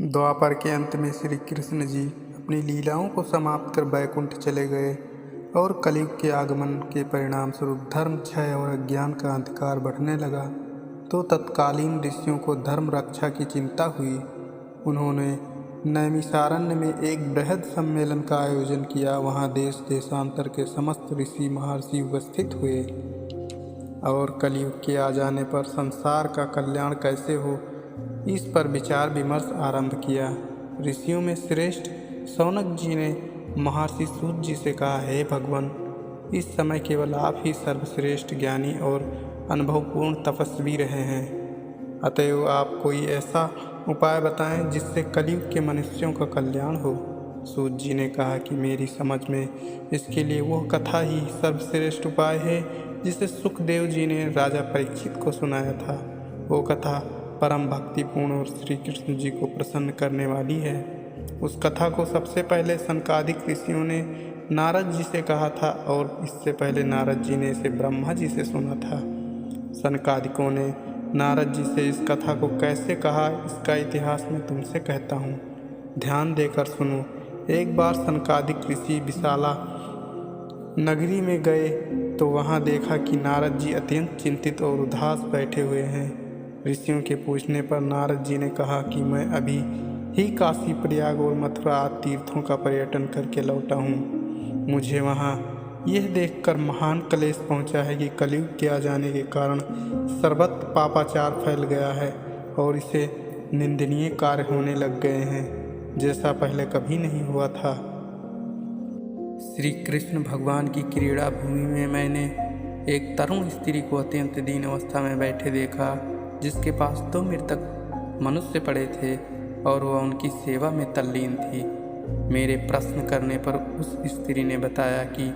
द्वापर के अंत में श्री कृष्ण जी अपनी लीलाओं को समाप्त कर बैकुंठ चले गए और कलयुग के आगमन के परिणाम स्वरूप धर्म क्षय और अज्ञान का अंधकार बढ़ने लगा। तो तत्कालीन ऋषियों को धर्म रक्षा की चिंता हुई। उन्होंने नैमिषारण्य में एक बृहद सम्मेलन का आयोजन किया। वहाँ देश देशांतर के समस्त ऋषि महर्षि उपस्थित हुए और कलयुग के आ जाने पर संसार का कल्याण कैसे हो, इस पर विचार विमर्श आरंभ किया। ऋषियों में श्रेष्ठ शौनक जी ने महर्षि सूत जी से कहा, हे भगवान, इस समय केवल आप ही सर्वश्रेष्ठ ज्ञानी और अनुभवपूर्ण तपस्वी रहे हैं। अतएव आप कोई ऐसा उपाय बताएं जिससे कलयुग के मनुष्यों का कल्याण हो। सूत जी ने कहा कि मेरी समझ में इसके लिए वह कथा ही सर्वश्रेष्ठ उपाय है जिसे सुखदेव जी ने राजा परीक्षित को सुनाया था। वो कथा परम भक्तिपूर्ण और श्री कृष्ण जी को प्रसन्न करने वाली है। उस कथा को सबसे पहले सनकादिक ऋषियों ने नारद जी से कहा था और इससे पहले नारद जी ने इसे ब्रह्मा जी से सुना था। सनकादिकों ने नारद जी से इस कथा को कैसे कहा, इसका इतिहास मैं तुमसे कहता हूँ, ध्यान देकर सुनो। एक बार सनकादिक ऋषि विशाला नगरी में गए तो वहाँ देखा कि नारद जी अत्यंत चिंतित और उदास बैठे हुए हैं। ऋषियों के पूछने पर नारद जी ने कहा कि मैं अभी ही काशी, प्रयाग और मथुरा आदि तीर्थों का पर्यटन करके लौटा हूँ। मुझे वहाँ यह देखकर महान क्लेश पहुँचा है कि कलयुग के आ जाने के कारण सर्वत्र पापाचार फैल गया है और इसे निंदनीय कार्य होने लग गए हैं, जैसा पहले कभी नहीं हुआ था। श्री कृष्ण भगवान की क्रीड़ा भूमि में मैंने एक तरुण स्त्री को अत्यंत दीन अवस्था में बैठे देखा, जिसके पास 2 मृतक मनुष्य पड़े थे और वह उनकी सेवा में तल्लीन थी। मेरे प्रश्न करने पर उस स्त्री ने बताया कि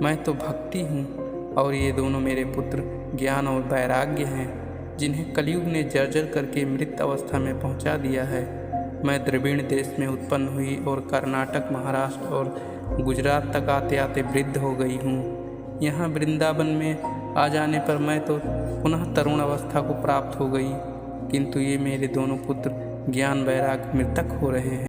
मैं तो भक्ति हूँ और ये दोनों मेरे पुत्र ज्ञान और वैराग्य हैं, जिन्हें कलयुग ने जर्जर करके मृत अवस्था में पहुँचा दिया है। मैं द्रविड़ देश में उत्पन्न हुई और कर्नाटक, महाराष्ट्र और गुजरात तक आते आते वृद्ध हो गई हूँ। यहाँ वृंदावन में आ जाने पर मैं तो पुनः तरुण अवस्था को प्राप्त हो गई, किंतु ये मेरे दोनों पुत्र ज्ञान वैराग मृतक हो रहे हैं।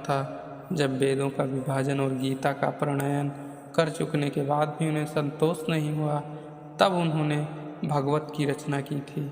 था। जब वेदों का विभाजन और गीता का प्रणयन कर चुकने के बाद भी उन्हें संतोष नहीं हुआ, तब उन्होंने भगवत की रचना की थी।